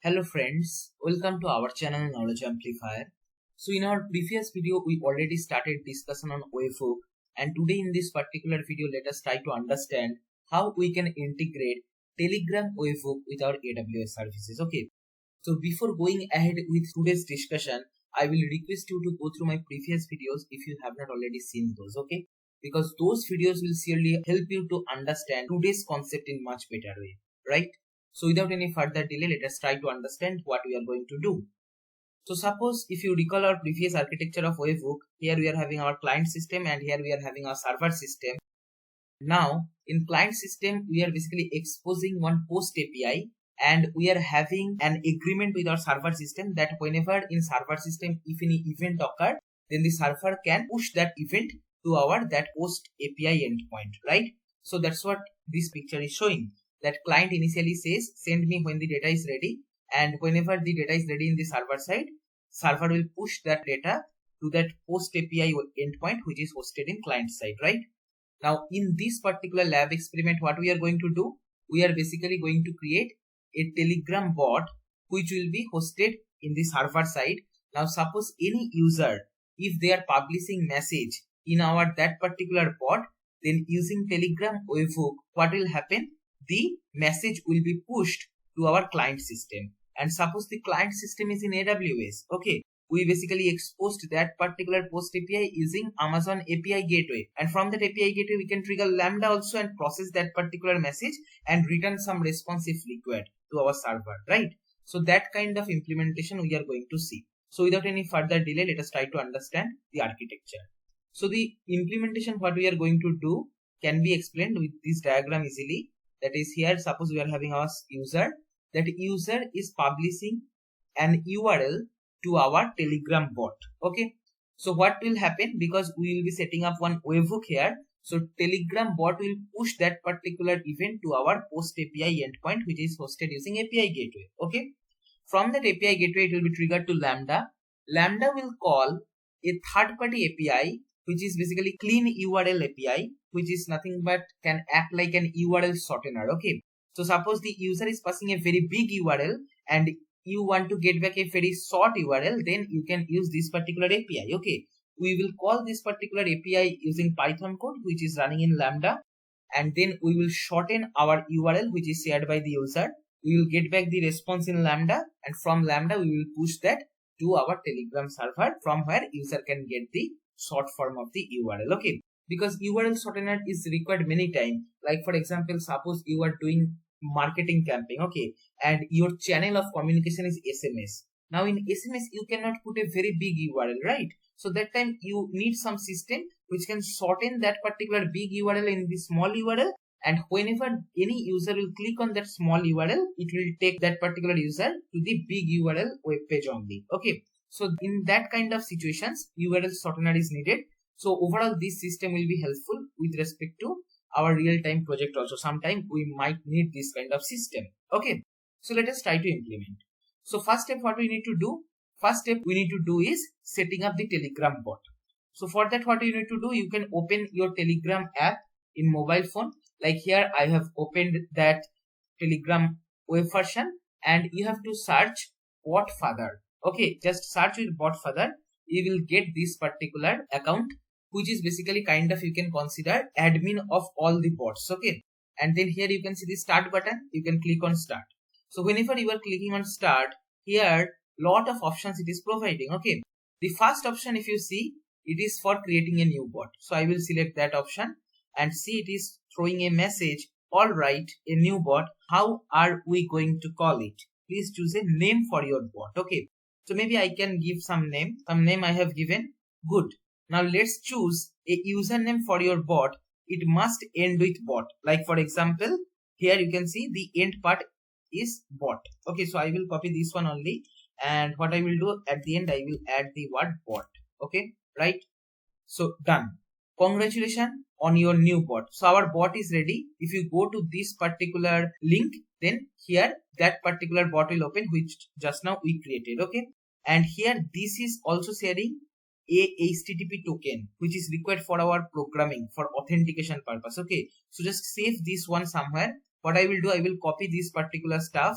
Hello friends, welcome to our channel Knowledge Amplifier. So in our previous video we already started discussion on Webhook, and today in this particular video let us try to understand how we can integrate Telegram Webhook with our AWS services. Okay, so before going ahead with today's discussion, I will request you to go through my previous videos if you have not already seen those, okay? Because those videos will surely help you to understand today's concept in much better way, right? So without any further delay, let us try to understand what we are going to do. So suppose if you recall our previous architecture of Webhook, here we are having our client system and here we are having our server system. Now in client system, we are basically exposing one post API and we are having an agreement with our server system that whenever in server system, if any event occur, then the server can push that event to our that post API endpoint, right? So that's what this picture is showing. That client initially says send me when the data is ready, and whenever the data is ready in the server side, server will push that data to that post API endpoint which is hosted in client side, right? Now in this particular lab experiment, what we are going to do, we are basically going to create a Telegram bot which will be hosted in the server side. Now suppose any user, if they are publishing message in our that particular bot, then using Telegram Webhook, what will happen? The message will be pushed to our client system, and suppose the client system is in AWS. Okay, we basically exposed that particular post API using Amazon API Gateway, and from that API Gateway we can trigger Lambda also and process that particular message and return some response if required to our server, right? So that kind of implementation we are going to see. So without any further delay, let us try to understand the architecture. So the implementation what we are going to do can be explained with this diagram easily. That is, here suppose we are having our user, that user is publishing an URL to our Telegram bot. Okay, so what will happen, because we will be setting up one webhook here, so Telegram bot will push that particular event to our post API endpoint which is hosted using API Gateway. Okay, from that API Gateway it will be triggered to Lambda. Lambda will call a third party API which is basically cleanuri API, which is nothing but can act like an URL shortener. Okay, so suppose the user is passing a very big URL and you want to get back a very short URL, then you can use this particular API. Okay, we will call this particular API using Python code which is running in Lambda, and then we will shorten our URL which is shared by the user. We will get back the response in Lambda, and from Lambda we will push that to our Telegram server from where user can get the short form of the URL. Okay, because URL shortener is required many times. Like for example, suppose you are doing marketing campaign, okay, and your channel of communication is SMS. Now in SMS you cannot put a very big URL, right? So that time you need some system which can shorten that particular big URL in the small URL, and whenever any user will click on that small URL, it will take that particular user to the big URL web page only. Okay, so in that kind of situations, URL shortener is needed. So overall, this system will be helpful with respect to our real-time project also. Sometime we might need this kind of system. Okay, so let us try to implement. So first step, what we need to do? First step we need to do is setting up the Telegram bot. So for that, what you need to do, you can open your Telegram app in mobile phone. Like here, I have opened that Telegram web version, and you have to search bot father. Okay, just search with bot father. You will get this particular account, which is basically kind of, you can consider admin of all the bots. Okay, and then here you can see the start button. You can click on start. So whenever you are clicking on start, here lot of options it is providing. Okay, the first option, if you see, it is for creating a new bot. So I will select that option and see it is throwing a message. All right, a new bot. How are we going to call it? Please choose a name for your bot. Okay, so maybe I can give some name. Some name I have given. Good. Now let's choose a username for your bot. It must end with bot. Like for example, here you can see the end part is bot. Okay, so I will copy this one only, and what I will do at the end, I will add the word bot. Okay, right? So done. Congratulations on your new bot. So our bot is ready. If you go to this particular link, then here that particular bot will open which just now we created. Okay, and here this is also sharing a HTTP token which is required for our programming for authentication purpose. Okay, so just save this one somewhere. What I will do, I will copy this particular stuff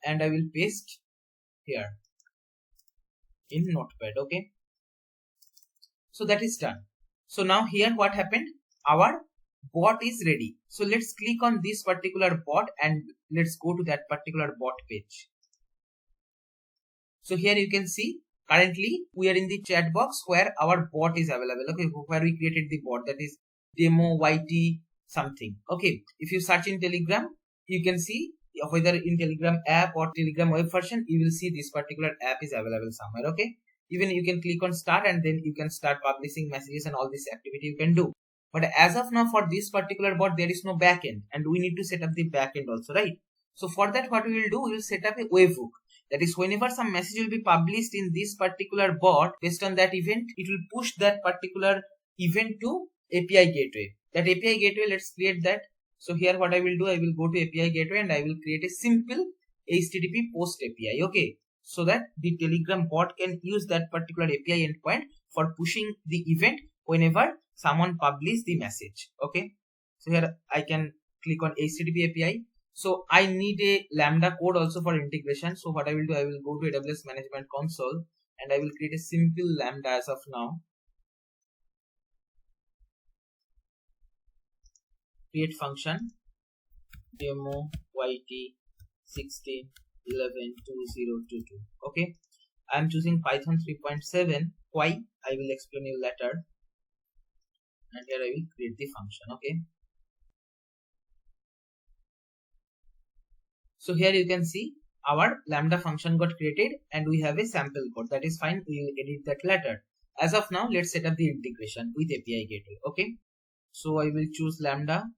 and I will paste here in Notepad. Okay, so that is done. So now here what happened, our bot is ready. So let's click on this particular bot and let's go to that particular bot page. So here you can see currently we are in the chat box where our bot is available. Okay, where we created the bot, that is demo YT something. Okay, if you search in Telegram, you can see whether in Telegram app or Telegram web version, you will see this particular app is available somewhere. Okay, even you can click on start and then you can start publishing messages and all this activity you can do. But as of now, for this particular bot, there is no backend and we need to set up the backend also, right? So for that, what we will do, we will set up a webhook. That is, whenever some message will be published in this particular bot, based on that event, it will push that particular event to API Gateway. That API Gateway, let's create that. So here what I will do, I will go to API Gateway and I will create a simple HTTP post API. Okay, so that the Telegram bot can use that particular API endpoint for pushing the event whenever someone publish the message. Okay, so here I can click on HTTP API. So I need a Lambda code also for integration. So what I will do, I will go to AWS Management Console and I will create a simple Lambda as of now. Create function demo YT 16 11 2022. Okay, I am choosing Python 3.7. Why? I will explain you later. And here I will create the function. Okay, so here you can see our Lambda function got created and we have a sample code. That is fine, we will edit that later. As of now, let's set up the integration with API Gateway. Okay, so I will choose Lambda,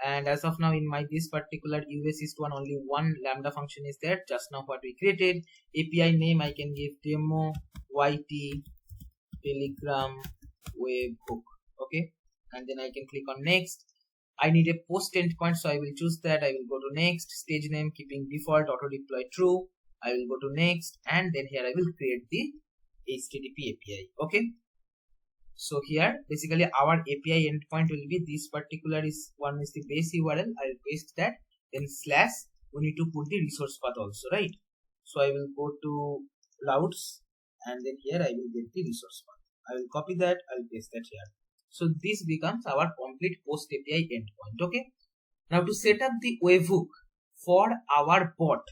and as of now in my this particular US East one, only one Lambda function is there. Just now what we created, API name I can give demo YT Telegram Webhook. Okay, and then I can click on next. I need a post endpoint, so I will choose that. I will go to next. Stage name keeping default, auto deploy true. I will go to next, and then here I will create the HTTP API. Okay, so here basically our API endpoint will be this particular is one is the base URL. I will paste that, then slash we need to put the resource path also, right? So I will go to clouds and then here I will get the resource path. I will copy that, I will paste that here. So this becomes our complete post API endpoint. Okay, now to set up the webhook for our bot,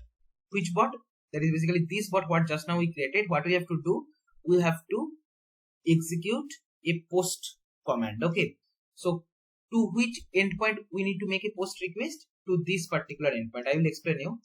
which bot? That is basically this bot what just now we created. What we have to do, we have to execute a post command. Okay, so to which endpoint we need to make a post request? To this particular endpoint. I will explain you.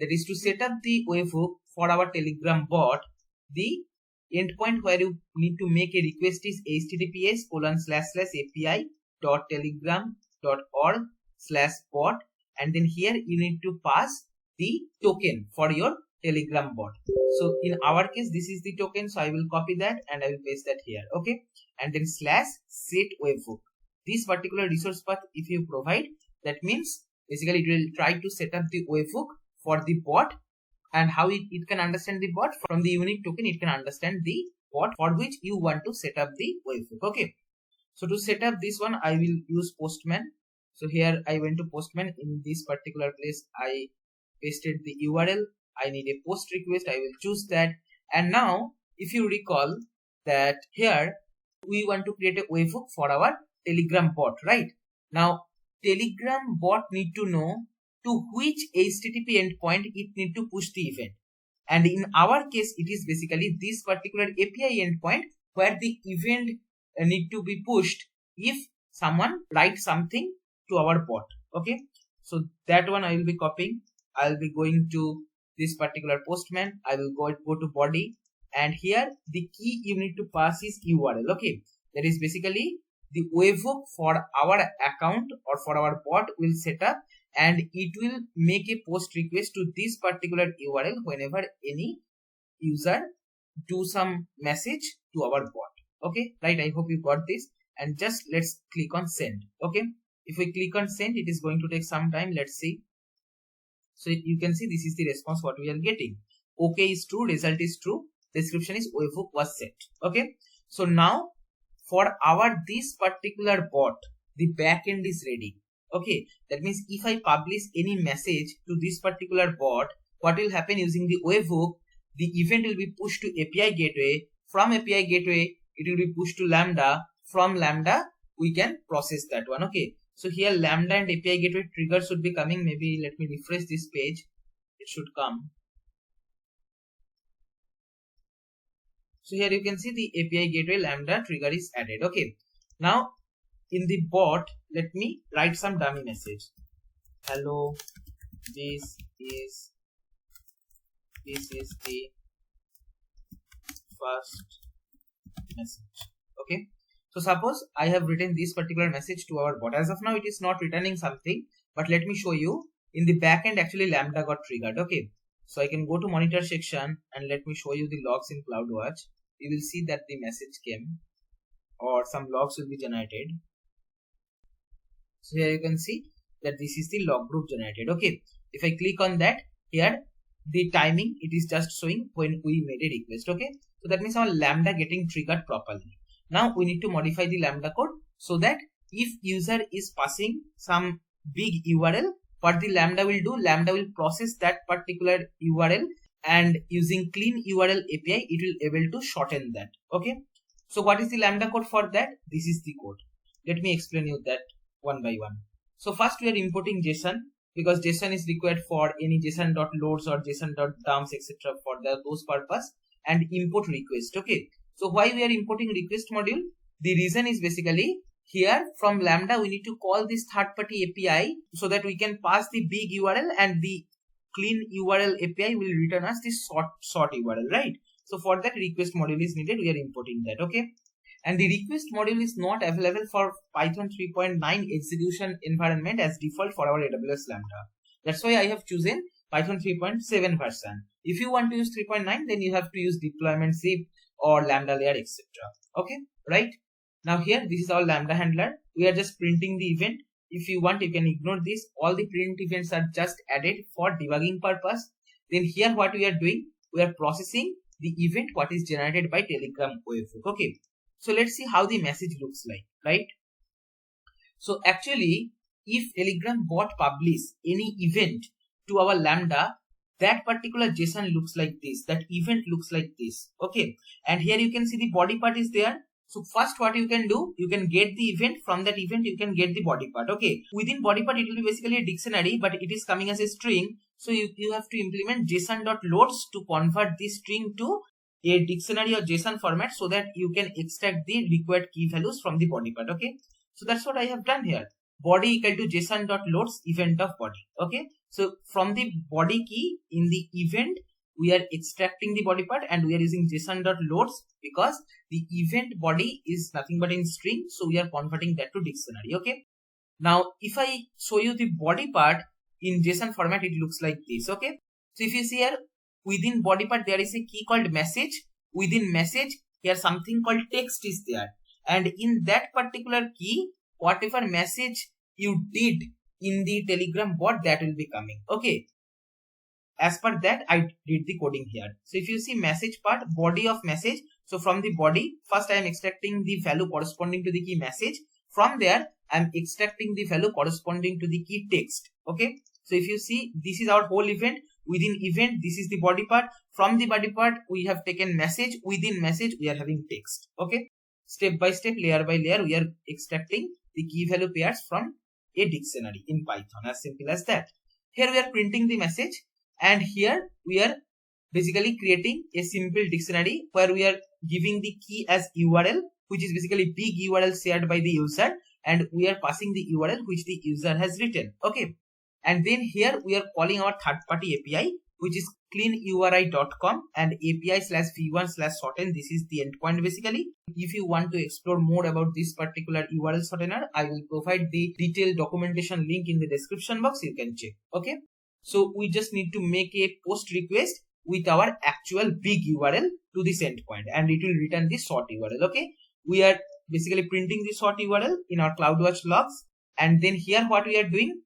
That is to set up the webhook for our Telegram bot. The endpoint where you need to make a request is https://api.telegram.org/bot, and then here you need to pass the token for your Telegram bot. So in our case this is the token, so I will copy that and I will paste that here. Okay, and then /set webhook. This particular resource path if you provide, that means basically it will try to set up the webhook for the bot. And how it can understand the bot? From the unique token it can understand the bot for which you want to set up the webhook. Okay, so to set up this one I will use Postman. So here I went to Postman. In this particular place I pasted the URL. I need a post request, I will choose that. And now if you recall that here we want to create a webhook for our Telegram bot, right? Now Telegram bot need to know to which HTTP endpoint it need to push the event, and in our case it is basically this particular API endpoint where the event need to be pushed if someone writes something to our bot. Okay, so that one I will be copying. I will be going to this particular Postman. I will go to body, and here the key you need to pass is URL. Okay, that is basically the webhook for our account or for our bot will set up, and it will make a post request to this particular URL whenever any user do some message to our bot. Okay, right, I hope you got this. And just let's click on send. Okay, if we click on send, it is going to take some time. Let's see. So you can see this is the response what we are getting. Okay is true, result is true, description is webhook was set. Okay, so now for our this particular bot, the backend is ready. Okay, that means if I publish any message to this particular bot, what will happen using the webhook, the event will be pushed to API Gateway. From API Gateway, it will be pushed to Lambda. From Lambda, we can process that one. Okay. So here Lambda and API Gateway trigger should be coming. Maybe let me refresh this page. It should come. So here you can see the API Gateway Lambda trigger is added. Okay. Now in the bot, let me write some dummy message. Hello, this is the first message. Okay. So suppose I have written this particular message to our bot. As of now, it is not returning something, but let me show you. In the backend, actually Lambda got triggered. Okay. So I can go to monitor section and let me show you the logs in CloudWatch. You will see that the message came or some logs will be generated. So here you can see that this is the log group generated. Okay. If I click on that, here the timing, it is just showing when we made a request. Okay. So that means our Lambda getting triggered properly. Now we need to modify the Lambda code so that if user is passing some big URL, what the Lambda will do, Lambda will process that particular URL and using clean URL API, it will able to shorten that. Okay. So what is the Lambda code for that? This is the code. Let me explain you that one by one. So first we are importing JSON because JSON is required for any json.loads or json.dumps etc. for those purpose, and import request. Okay. So why we are importing request module? The reason is basically here from Lambda we need to call this third party API so that we can pass the big URL and the clean URL API will return us the short URL, right? So for that request module is needed, we are importing that. Okay. And the request module is not available for Python 3.9 execution environment as default for our AWS Lambda. That's why I have chosen Python 3.7 version. If you want to use 3.9, then you have to use deployment zip or Lambda layer, etc. Okay, right? Now here, this is our Lambda handler. We are just printing the event. If you want, you can ignore this. All the print events are just added for debugging purpose. Then here what we are doing, we are processing the event what is generated by Telegram Webhook. Okay. So let's see how the message looks like, right? So actually, if Telegram bot publish any event to our Lambda, that particular JSON looks like this. That event looks like this. Okay. And here you can see the body part is there. So first what you can do, you can get the event. From that event, you can get the body part. Okay. Within body part, it will be basically a dictionary, but it is coming as a string. So you have to implement json.loads to convert this string to a dictionary or JSON format so that you can extract the required key values from the body part. Okay. So that's what I have done here. Body equal to json.loads event of body. Okay. So from the body key in the event, we are extracting the body part and we are using json.loads because the event body is nothing but in string. So we are converting that to dictionary. Okay. Now, if I show you the body part in JSON format, it looks like this. Okay. So if you see here, within body part, there is a key called message. Within message, here something called text is there. And in that particular key, whatever message you did in the Telegram bot, that will be coming. Okay. As per that, I did the coding here. So if you see message part, body of message. So from the body, first I am extracting the value corresponding to the key message. From there, I am extracting the value corresponding to the key text. Okay. So if you see, this is our whole event. Within event, this is the body part. From the body part, we have taken message. Within message, we are having text. Okay. Step by step, layer by layer, we are extracting the key value pairs from a dictionary in Python. As simple as that. Here we are printing the message. And here we are basically creating a simple dictionary where we are giving the key as URL, which is basically big URL shared by the user. And we are passing the URL which the user has written. Okay. And then here we are calling our third party API, which is cleanuri.com and API/v1/shorten. This is the endpoint basically. If you want to explore more about this particular URL shortener, I will provide the detailed documentation link in the description box. You can check. Okay. So we just need to make a post request with our actual big URL to this endpoint and it will return the short URL. Okay. We are basically printing the short URL in our CloudWatch logs. And then here what we are doing,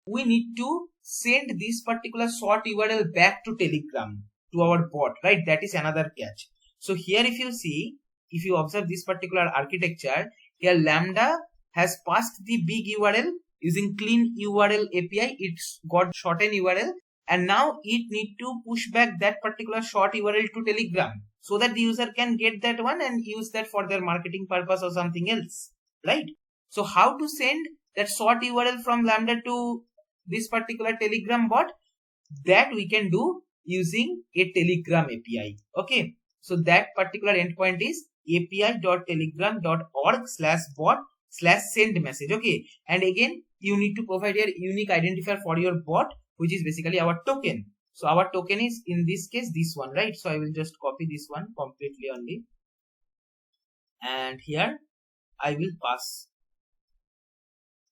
we need to send this particular short URL back to Telegram to our bot, right? That is another catch. So here if you see, if you observe this particular architecture, here Lambda has passed the big URL using clean URL API. It's got shorten URL and now it need to push back that particular short URL to Telegram so that the user can get that one and use that for their marketing purpose or something else, right? So how to send that short URL from Lambda to this particular Telegram bot? That we can do using a Telegram API. Okay, so that particular endpoint is api.telegram.org/bot/send message. Okay, and again you need to provide your unique identifier for your bot, which is basically our token. So our token is in this case this one, right? So I will just copy this one completely only, and here I will pass,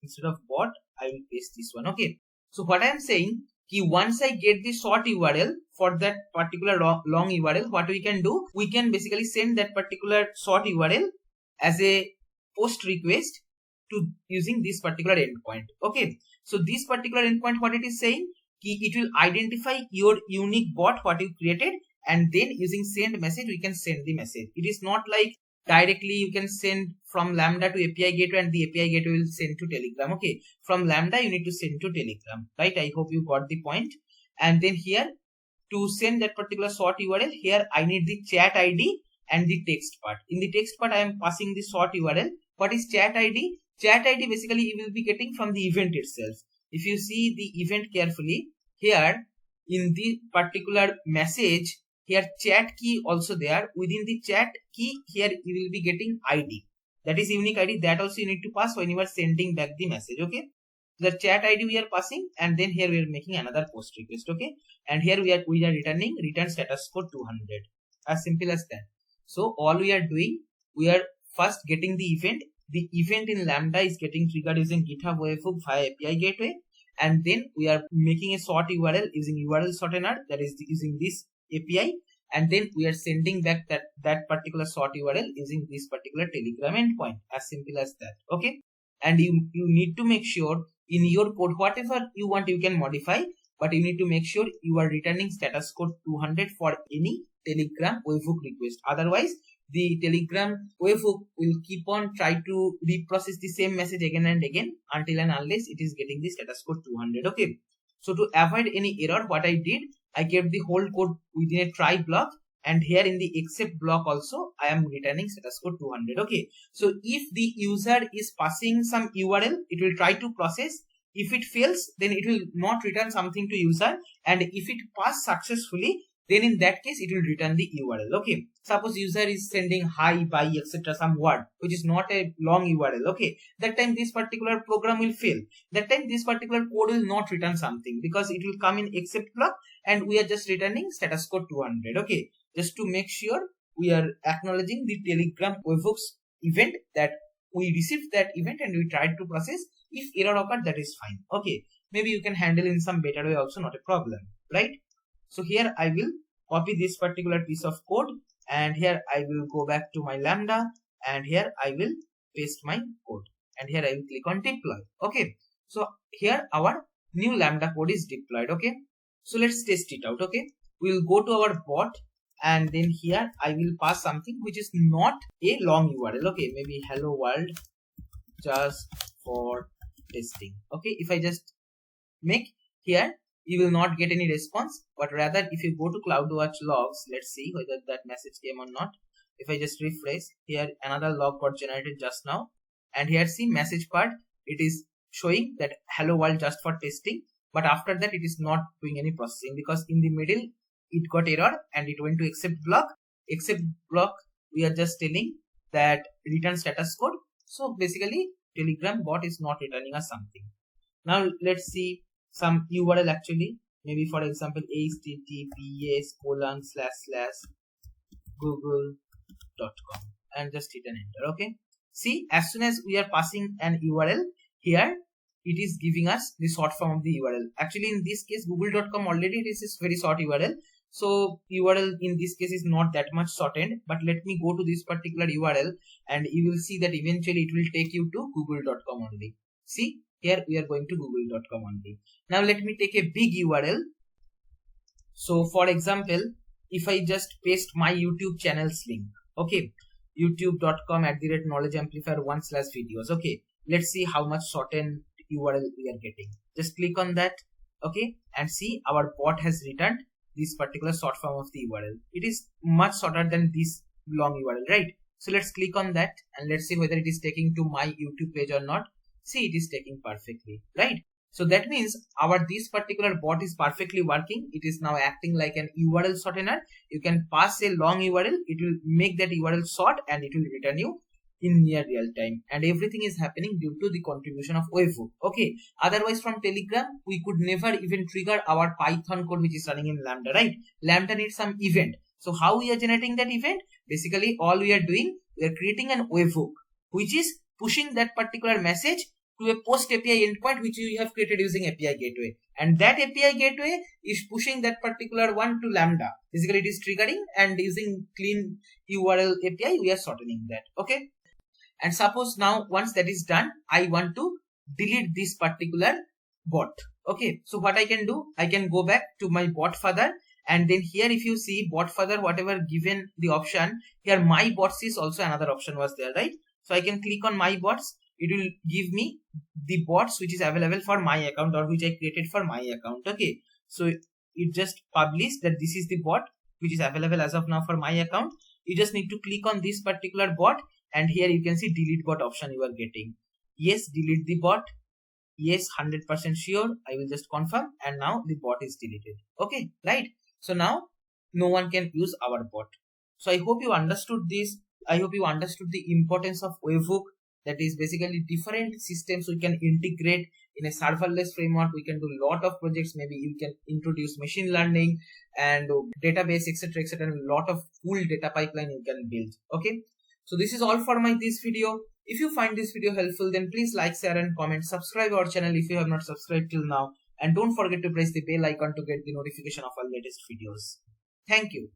instead of bot I will paste this one. Okay, so what I am saying, once I get the short URL for that particular long URL, what we can do, we can basically send that particular short URL as a post request to using this particular endpoint. Okay, so this particular endpoint, what it is saying, it will identify your unique bot what you created, and then using send message we can send the message. It is not like directly you can send from Lambda to API Gateway and the API Gateway will send to Telegram. Okay, from Lambda you need to send to Telegram, right? I hope you got the point. And then here to send that particular short URL, here I need the chat ID and the text part. In the text part I am passing the short URL. What is chat ID? Chat ID basically you will be getting from the event itself. If you see the event carefully, here in the particular message, here chat key also there. Within the chat key, here you will be getting ID, that is unique ID. That also you need to pass when you are sending back the message. Okay, the chat ID we are passing, and then here we are making another post request. Okay, and here we are returning return status code 200, as simple as that. So all we are doing, we are first getting the event. The event in Lambda is getting triggered using Github Webhook via API Gateway, and then we are making a short URL using URL shortener, that is using this API, and then we are sending back that particular short URL using this particular Telegram endpoint, as simple as that. Okay, and you need to make sure in your code, whatever you want you can modify, but you need to make sure you are returning status code 200 for any Telegram webhook request. Otherwise the Telegram webhook will keep on try to reprocess the same message again and again until and unless it is getting the status code 200. Okay, so to avoid any error, what I did, I kept the whole code within a try block, and here in the except block also I am returning status code 200. Okay, so if the user is passing some URL, it will try to process. If it fails, then it will not return something to user, and if it pass successfully, then in that case it will return the URL. Okay, suppose user is sending hi, bye, etc. some word which is not a long URL. Okay, that time this particular program will fail. That time this particular code will not return something because it will come in except block, and we are just returning status code 200. Okay, just to make sure we are acknowledging the Telegram webhooks event, that we received that event and we tried to process. If error occurred, that is fine. Okay, maybe you can handle in some better way also, not a problem, right? So here I will copy this particular piece of code, and here I will go back to my Lambda, and here I will paste my code, and here I will click on deploy. Okay, so here our new Lambda code is deployed. Okay, so let's test it out. Okay, we will go to our bot, and then here I will pass something which is not a long URL. Okay, maybe hello world just for testing. Okay, if I just make here, you will not get any response, but rather if you go to CloudWatch logs, let's see whether that message came or not. If I just refresh, here another log got generated just now, and here see message part, it is showing that hello world just for testing, but after that it is not doing any processing because in the middle it got error and it went to except block. Except block, we are just telling that return status code. So basically Telegram bot is not returning us something. Now let's see some URL actually, maybe for example https://google.com, and just hit an enter. Okay, see, as soon as we are passing an URL here, it is giving us the short form of the URL. Actually in this case google.com already it is very short URL, so URL in this case is not that much shortened, but let me go to this particular URL and you will see that eventually it will take you to google.com only. See, here we are going to google.com only. Now let me take a big URL. So for example, if I just paste my YouTube channel's link, okay, youtube.com/knowledgeamplifier1/videos. Okay, let's see how much shortened URL we are getting. Just click on that. Okay, and see our bot has returned this particular short form of the URL. It is much shorter than this long URL, right? So let's click on that and let's see whether it is taking to my YouTube page or not. See, it is taking perfectly, right? So that means this particular bot is perfectly working. It is now acting like an URL shortener. You can pass a long URL, it will make that URL short and it will return you in near real time. And everything is happening due to the contribution of Webhook. Okay. Otherwise from Telegram, we could never even trigger our Python code which is running in Lambda, right? Lambda needs some event. So how we are generating that event? Basically all we are doing, we are creating an Webhook which is pushing that particular message to a post API endpoint which we have created using API Gateway, and that API Gateway is pushing that particular one to Lambda. Basically it is triggering, and using clean URL API we are shortening that. Okay, and suppose now once that is done, I want to delete this particular bot. Okay, so what I can do, I can go back to my bot further, and then here if you see bot further, whatever given the option here, my bots is also another option was there, right? So I can click on my bots. It will give me the bots which is available for my account or which I created for my account. Okay, so it just published that this is the bot which is available as of now for my account. You just need to click on this particular bot, and here you can see delete bot option you are getting. Yes, delete the bot. Yes, 100% sure. I will just confirm, and now the bot is deleted. Okay, right? So now no one can use our bot. So I hope you understood this. I hope you understood the importance of Webhook. That is basically different systems we can integrate in a serverless framework. We can do a lot of projects. Maybe you can introduce machine learning and database, etc., etc., and a lot of cool data pipeline you can build. Okay, so this is all for this video. If you find this video helpful, then please like, share, and comment. Subscribe our channel if you have not subscribed till now, and don't forget to press the bell icon to get the notification of our latest videos. Thank you.